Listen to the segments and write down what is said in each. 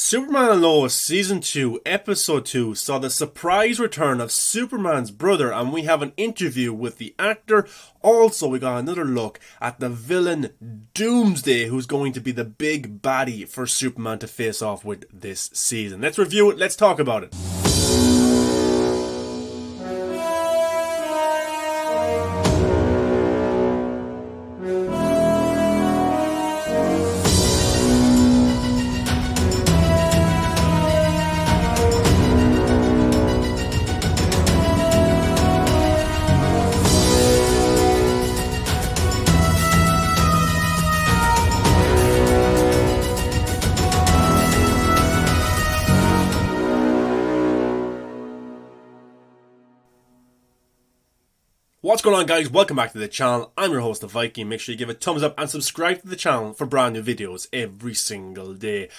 Superman and Lois Season 2, Episode 2 saw the surprise return of Superman's brother, and we have an interview with the actor. Also, we got another look at the villain Doomsday, who's going to be the big baddie for Superman to face off with this season. Let's review it, let's talk about it. What's going on, guys? Welcome back to the channel. I'm your host, the Viking. Make sure you give a thumbs up and subscribe to the channel for brand new videos every single day.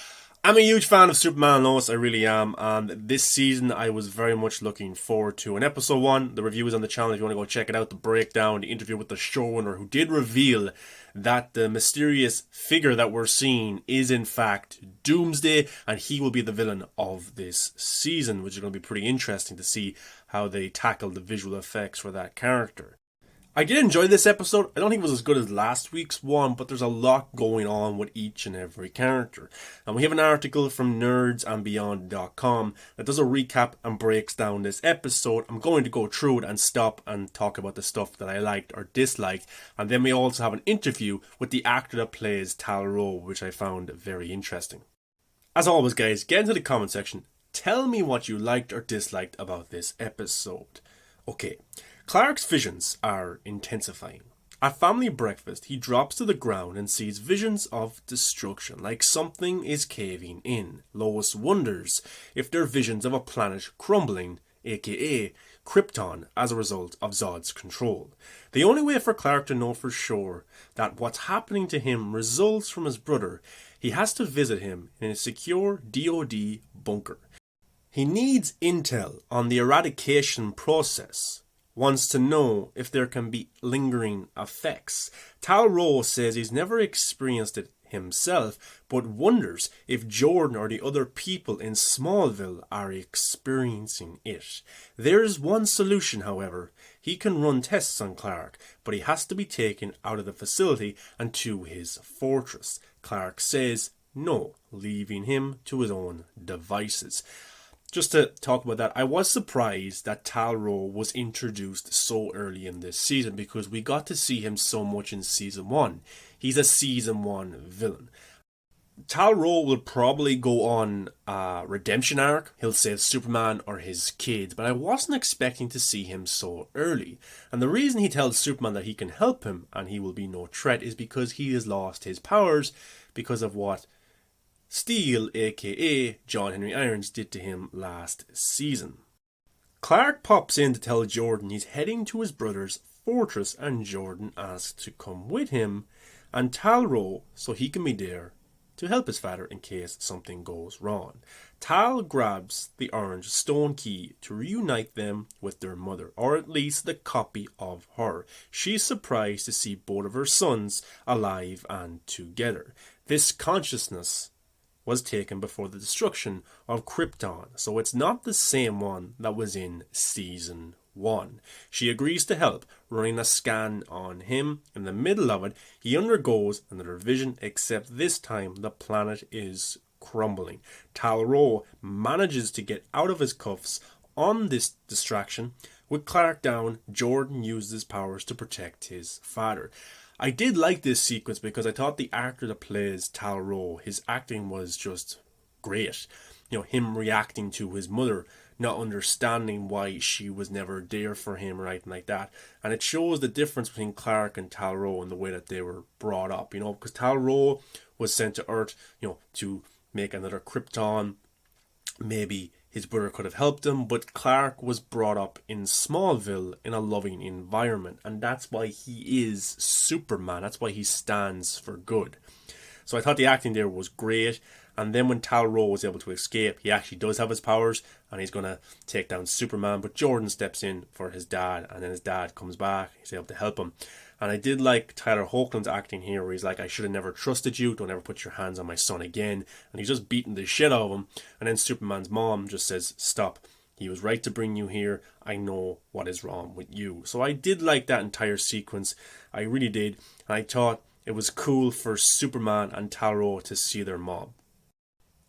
I'm a huge fan of Superman and Lois, I really am, and this season I was very much looking forward to. In episode 1, the review is on the channel if you want to go check it out, the breakdown, the interview with the showrunner, who did reveal that the mysterious figure that we're seeing is in fact Doomsday, and he will be the villain of this season, which is going to be pretty interesting to see how they tackle the visual effects for that character. I did enjoy this episode. I don't think it was as good as last week's one, but there's a lot going on with each and every character. And we have an article from nerdsandbeyond.com that does a recap and breaks down this episode. I'm going to go through it and stop and talk about the stuff that I liked or disliked. And then we also have an interview with the actor that plays Tal-Rho, which I found very interesting. As always, guys, get into the comment section. Tell me what you liked or disliked about this episode. Okay. Clark's visions are intensifying. At family breakfast, he drops to the ground and sees visions of destruction, like something is caving in. Lois wonders if they're visions of a planet crumbling, aka Krypton, as a result of Zod's control. The only way for Clark to know for sure that what's happening to him results from his brother, he has to visit him in a secure DoD bunker. He needs intel on the eradication process. Wants to know if there can be lingering effects. Tal-Rho says he's never experienced it himself, but wonders if Jordan or the other people in Smallville are experiencing it. There's one solution, however. He can run tests on Clark, but he has to be taken out of the facility and to his fortress. Clark says no, leaving him to his own devices. Just to talk about that, I was surprised that Tal-Rho was introduced so early in this season because we got to see him so much in Season 1. He's a Season 1 villain. Tal-Rho will probably go on a redemption arc. He'll save Superman or his kids, but I wasn't expecting to see him so early. And the reason he tells Superman that he can help him and he will be no threat is because he has lost his powers because of what Steel, aka John Henry Irons, did to him last season. Clark pops in to tell Jordan he's heading to his brother's fortress, and Jordan asks to come with him and Tal-Rho so he can be there to help his father in case something goes wrong. Tal grabs the orange stone key to reunite them with their mother, or at least the copy of her. She's surprised to see both of her sons alive and together. This consciousness was taken before the destruction of Krypton, so it's not the same one that was in Season 1. She agrees to help, running a scan on him. In the middle of it, he undergoes another vision, except this time the planet is crumbling. Tal-Rho manages to get out of his cuffs on this distraction. With Clark down, Jordan uses his powers to protect his father. I did like this sequence because I thought the actor that plays Tal-Rho, his acting was just great. You know, him reacting to his mother, not understanding why she was never there for him or anything like that. And it shows the difference between Clark and Tal-Rho and the way that they were brought up, you know, because Tal-Rho was sent to Earth, you know, to make another Krypton. Maybe his brother could have helped him, but Clark was brought up in Smallville in a loving environment, and that's why he is Superman. That's why he stands for good. So I thought the acting there was great, and then when Tal-Rho was able to escape, he actually does have his powers, and he's going to take down Superman, but Jordan steps in for his dad, and then his dad comes back, he's able to help him. And I did like Tyler Hoechlin's acting here, where he's like, I should have never trusted you, don't ever put your hands on my son again. And he's just beating the shit out of him. And then Superman's mom just says, stop. He was right to bring you here. I know what is wrong with you. So I did like that entire sequence. I really did. And I thought it was cool for Superman and Tal-Rho to see their mom.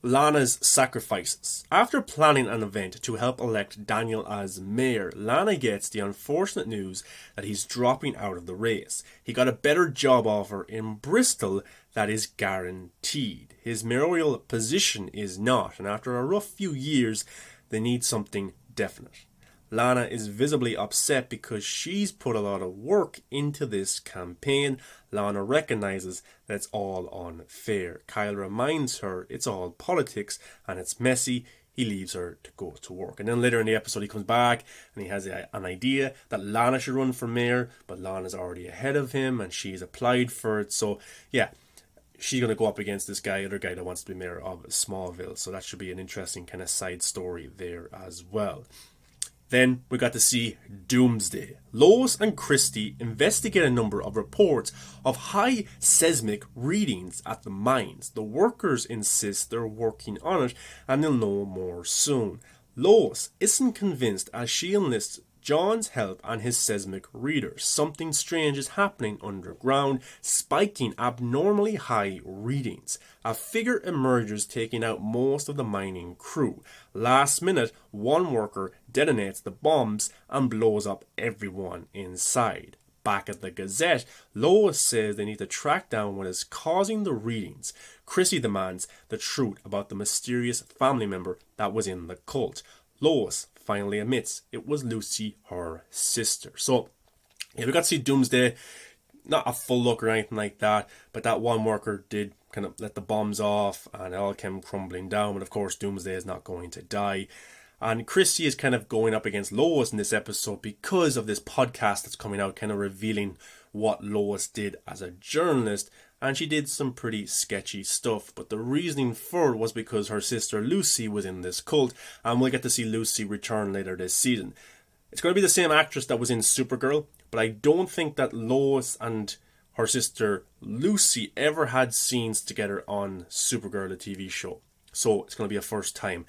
Lana'S Sacrifices. After planning an event to help elect Daniel as mayor, Lana gets the unfortunate news that he's dropping out of the race. He got a better job offer in Bristol that is guaranteed. His mayoral position is not, and after a rough few years, they need something definite. Lana is visibly upset because she's put a lot of work into this campaign. Lana recognizes that it's all unfair. Kyle reminds her it's all politics and it's messy. He leaves her to go to work. And then later in the episode he comes back and he has an idea that Lana should run for mayor, but Lana's already ahead of him and she's applied for it. So yeah, she's going to go up against this other guy that wants to be mayor of Smallville. So that should be an interesting kind of side story there as well. Then we got to see Doomsday. Lois and Christie investigate a number of reports of high seismic readings at the mines. The workers insist they're working on it and they'll know more soon. Lois isn't convinced as she enlists John's help and his seismic readers. Something strange is happening underground, spiking abnormally high readings. A figure emerges taking out most of the mining crew. Last minute, one worker detonates the bombs and blows up everyone inside. Back at the Gazette, Lois says they need to track down what is causing the readings. Chrissy demands the truth about the mysterious family member that was in the cult. Lois finally admits it was Lucy, her sister. So, yeah, we got to see Doomsday. Not a full look or anything like that, but that one worker did kind of let the bombs off and it all came crumbling down. But of course, Doomsday is not going to die. And Chrissy is kind of going up against Lois in this episode because of this podcast that's coming out, kind of revealing what Lois did as a journalist. And she did some pretty sketchy stuff. But the reasoning for it was because her sister Lucy was in this cult. And we'll get to see Lucy return later this season. It's going to be the same actress that was in Supergirl. But I don't think that Lois and her sister Lucy ever had scenes together on Supergirl, the TV show. So it's going to be a first time.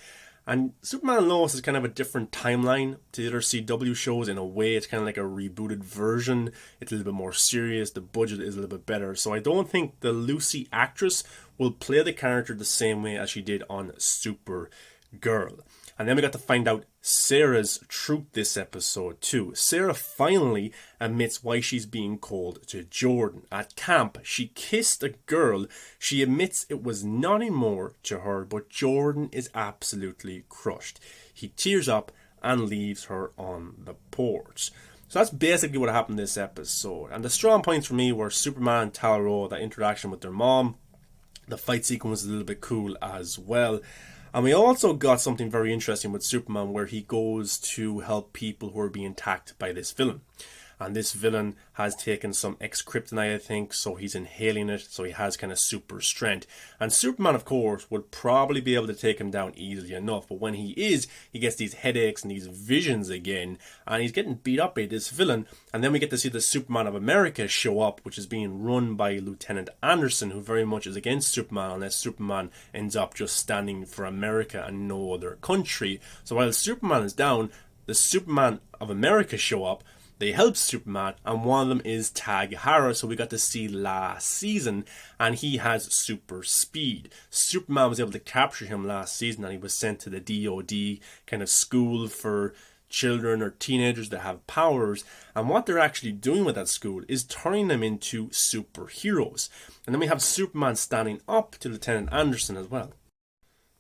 And Superman and Lois is kind of a different timeline to the other CW shows in a way. It's kind of like a rebooted version. It's a little bit more serious. The budget is a little bit better. So I don't think the Lucy actress will play the character the same way as she did on Supergirl. And then we got to find out Sarah's truth this episode too. Sarah finally admits why she's being cold to Jordan. At camp, she kissed a girl. She admits it was nothing more to her, but Jordan is absolutely crushed. He tears up and leaves her on the porch. So that's basically what happened this episode. And the strong points for me were Superman and Tal-Rho, that interaction with their mom. The fight sequence was a little bit cool as well. And we also got something very interesting with Superman where he goes to help people who are being attacked by this villain. And this villain has taken some X-kryptonite, I think, so he's inhaling it, so he has kind of super strength. And Superman, of course, would probably be able to take him down easily enough, but when he gets these headaches and these visions again, and he's getting beat up by this villain. And then we get to see the Superman of America show up, which is being run by Lieutenant Anderson, who very much is against Superman, unless Superman ends up just standing for America and no other country. So while Superman is down, the Superman of America show up. They help Superman, and one of them is Tal-Rho, so we got to see last season, and he has super speed. Superman was able to capture him last season, and he was sent to the DOD kind of school for children or teenagers that have powers, and what they're actually doing with that school is turning them into superheroes. And then we have Superman standing up to Lieutenant Anderson as well.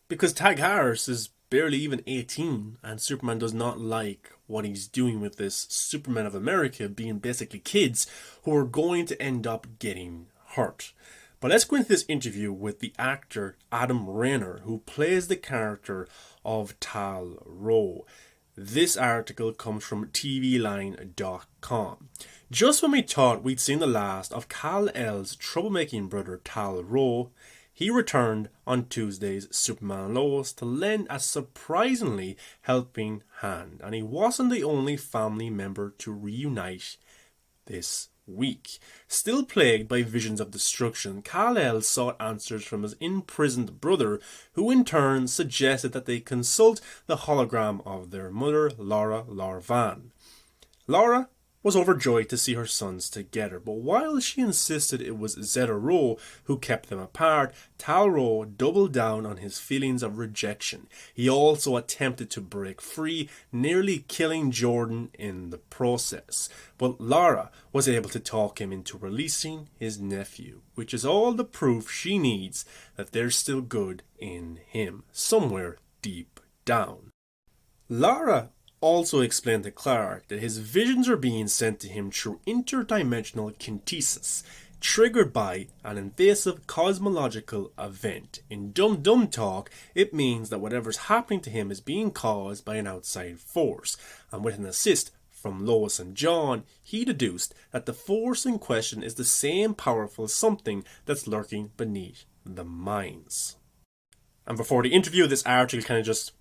Because Tal-Rho is barely even 18, and Superman does not like what he's doing with this Superman of America being basically kids who are going to end up getting hurt. But let's go into this interview with the actor Adam Rayner, who plays the character of Tal-Rho. This article comes from TVline.com. Just when we thought we'd seen the last of Kal-El's troublemaking brother Tal-Rho, he returned on Tuesday's Superman and Lois to lend a surprisingly helping hand, and he wasn't the only family member to reunite this week. Still plagued by visions of destruction, Kal-El sought answers from his imprisoned brother, who in turn suggested that they consult the hologram of their mother, Laura Larvan. Laura was overjoyed to see her sons together, but while she insisted it was Tal-Rho who kept them apart, Tal-Rho doubled down on his feelings of rejection. He also attempted to break free, nearly killing Jordan in the process. But Laura was able to talk him into releasing his nephew, which is all the proof she needs that there's still good in him, somewhere deep down. Laura also explained to Clark that his visions are being sent to him through interdimensional kinesis, triggered by an invasive cosmological event. In dumb talk, it means that whatever's happening to him is being caused by an outside force, and with an assist from Lois and John, he deduced that the force in question is the same powerful something that's lurking beneath the mines. And before the interview, this article kind of just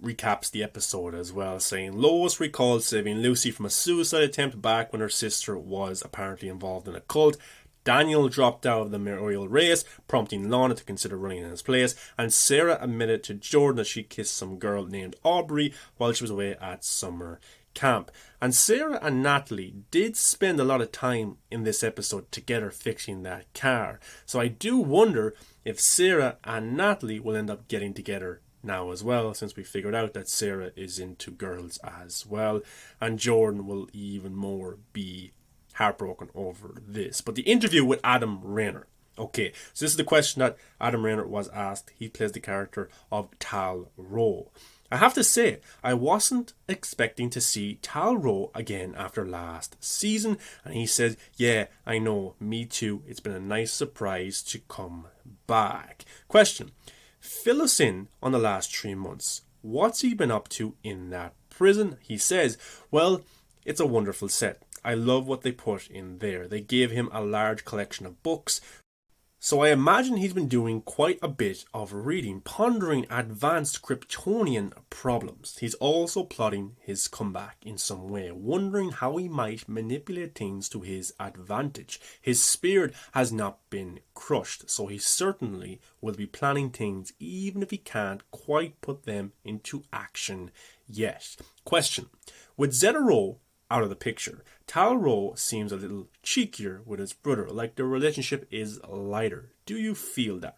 recaps the episode as well, saying Lois recalled saving Lucy from a suicide attempt back when her sister was apparently involved in a cult. Daniel dropped out of the mayoral race, prompting Lana to consider running in his place, and Sarah admitted to Jordan that she kissed some girl named Aubrey while she was away at summer camp. And Sarah and Natalie did spend a lot of time in this episode together fixing that car. So I do wonder if Sarah and Natalie will end up getting together now as well, since we figured out that Sarah is into girls as well, and Jordan will even more be heartbroken over this. But the interview with Adam Rayner. Okay, so this is the question that Adam Rayner was asked. He plays the character of Tal-Rho. I have to say, I wasn't expecting to see Tal-Rho again after last season, and he said, yeah, I know, me too, it's been a nice surprise to come back. Question: fill us in on the last 3 months. What's he been up to in that prison? He says, well, it's a wonderful set. I love what they put in there. They gave him a large collection of books. So I imagine he's been doing quite a bit of reading, pondering advanced Kryptonian problems. He's also plotting his comeback in some way, wondering how he might manipulate things to his advantage. His spirit has not been crushed, so he certainly will be planning things even if he can't quite put them into action yet. Question: with Tal-Rho out of the picture, Tal-Rho seems a little cheekier with his brother, like their relationship is lighter. Do you feel that?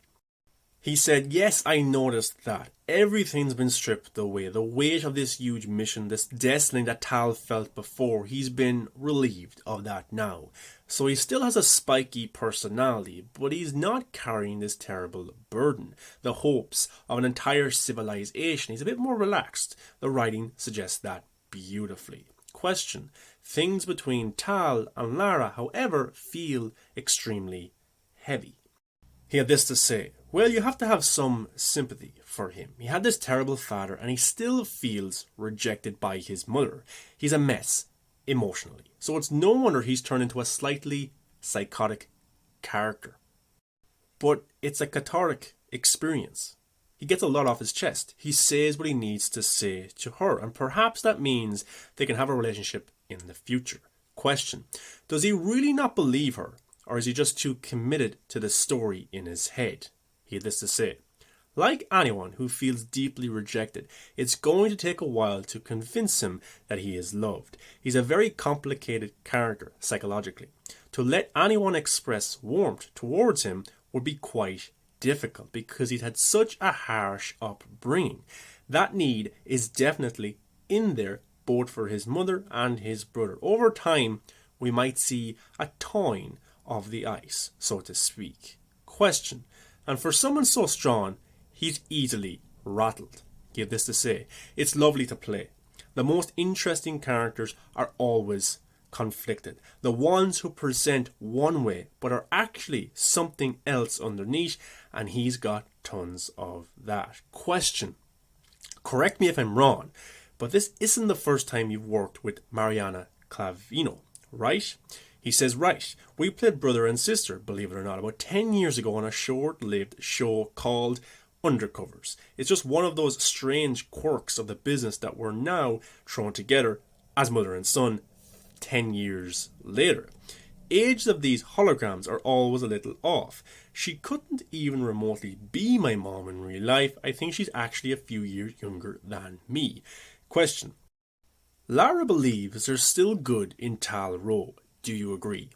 He said, yes, I noticed that. Everything's been stripped away. The weight of this huge mission, this destiny that Tal felt before, he's been relieved of that now. So he still has a spiky personality, but he's not carrying this terrible burden, the hopes of an entire civilization. He's a bit more relaxed. The writing suggests that beautifully. Question: things between Tal and Lara, however, feel extremely heavy. He had this to say: well, you have to have some sympathy for him. He had this terrible father and he still feels rejected by his mother. He's a mess emotionally. So it's no wonder he's turned into a slightly psychotic character. But it's a cathartic experience. He gets a lot off his chest. He says what he needs to say to her, and perhaps that means they can have a relationship in the future. Question: does he really not believe her, or is he just too committed to the story in his head? He had this to say: like anyone who feels deeply rejected, it's going to take a while to convince him that he is loved. He's a very complicated character psychologically. To let anyone express warmth towards him would be quite difficult because he'd had such a harsh upbringing. That need is definitely in there, both for his mother and his brother. Over time, we might see a thawing of the ice, so to speak. Question: and for someone so strong, he's easily rattled. He had this to say: it's lovely to play. The most interesting characters are always conflicted. The ones who present one way but are actually something else underneath, and he's got tons of that. Question: correct me if I'm wrong, but this isn't the first time you've worked with Mariana Clavino, right? He says, right. We played brother and sister, believe it or not, about 10 years ago on a short-lived show called Undercovers. It's just one of those strange quirks of the business that we're now thrown together as mother and son 10 years later. Ages of these holograms are always a little off. She couldn't even remotely be my mom in real life. I think she's actually a few years younger than me. Question. Lara believes there's still good in Tal-Rho. Do you agree?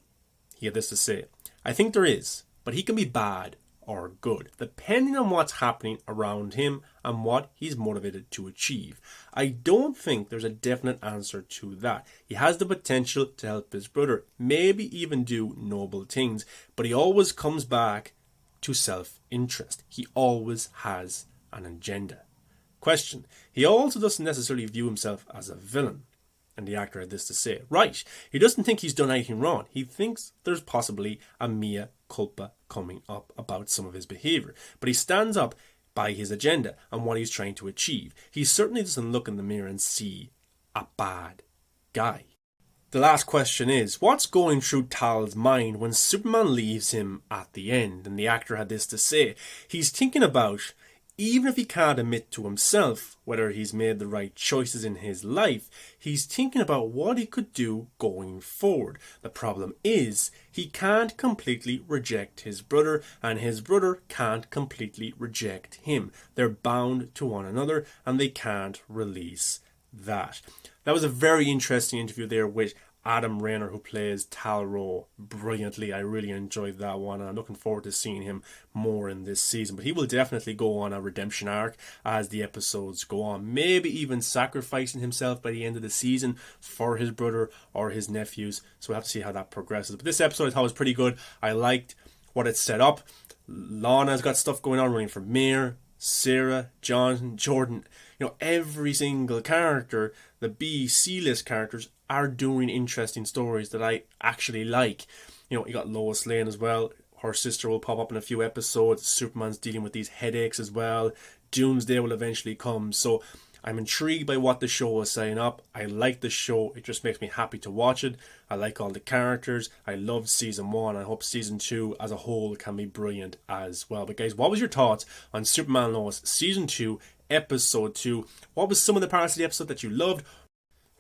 He had this to say. I think there is, but he can be bad or good, depending on what's happening around him and what he's motivated to achieve. I don't think there's a definite answer to that. He has the potential to help his brother, maybe even do noble things, but he always comes back to self-interest. He always has an agenda. Question. He also doesn't necessarily view himself as a villain. And the actor had this to say. Right. He doesn't think he's done anything wrong. He thinks there's possibly a mea culpa coming up about some of his behaviour. But he stands up by his agenda and what he's trying to achieve. He certainly doesn't look in the mirror and see a bad guy. The last question is, what's going through Tal's mind when Superman leaves him at the end? And the actor had this to say. He's thinking about, even if he can't admit to himself whether he's made the right choices in his life, he's thinking about what he could do going forward. The problem is, he can't completely reject his brother, and his brother can't completely reject him. They're bound to one another, and they can't release that. That was a very interesting interview there with Rayner, who plays Tal-Rho brilliantly. I really enjoyed that one, and I'm looking forward to seeing him more in this season. But he will definitely go on a redemption arc as the episodes go on, maybe even sacrificing himself by the end of the season for his brother or his nephews. So we'll have to see how that progresses. But this episode I thought was pretty good. I liked what it set up. Lana's got stuff going on running for Maher, Sarah, John, Jordan. Every single character, the C-list characters, are doing interesting stories that I actually like. You got Lois Lane as well. Her sister will pop up in a few episodes. Superman's dealing with these headaches as well. Doomsday will eventually come. So I'm intrigued by what the show is setting up. I like the show. It just makes me happy to watch it. I like all the characters. I loved season 1. I hope season 2 as a whole can be brilliant as well. But guys, what was your thoughts on Superman Lois season 2, episode 2? What was some of the parts of the episode that you loved?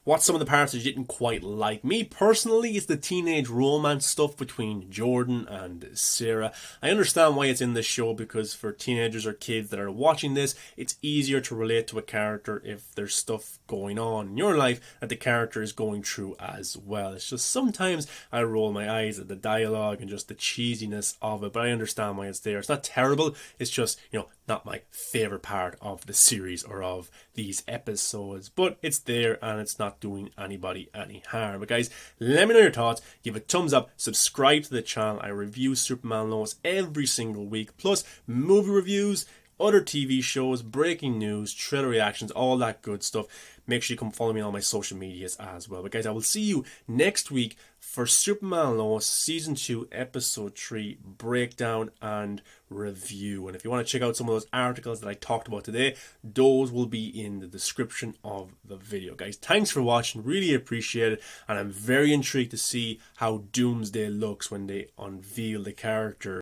What's some of the parts that you didn't quite like? Me personally, it's the teenage romance stuff between Jordan and Sarah. I understand why it's in this show, because for teenagers or kids that are watching this, it's easier to relate to a character if there's stuff going on in your life that the character is going through as well. It's just sometimes I roll my eyes at the dialogue and just the cheesiness of it, but I understand why it's there. It's not terrible, it's just, not my favourite part of the series or of these episodes, but it's there and it's not doing anybody any harm. But guys, let me know your thoughts. Give a thumbs up, subscribe to the channel. I review Superman Lois every single week, plus movie reviews, other TV shows, breaking news, trailer reactions, all that good stuff. Make sure you come follow me on all my social medias as well. But guys, I will see you next week for Superman Lois Season 2, Episode 3 breakdown and review. And if you want to check out some of those articles that I talked about today, those will be in the description of the video. Guys, thanks for watching. Really appreciate it. And I'm very intrigued to see how Doomsday looks when they unveil the character.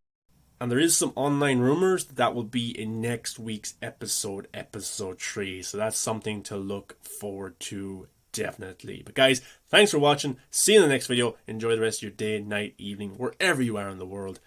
And there is some online rumours that will be in next week's episode, episode 3. So that's something to look forward to, definitely. But guys, thanks for watching. See you in the next video. Enjoy the rest of your day, night, evening, wherever you are in the world.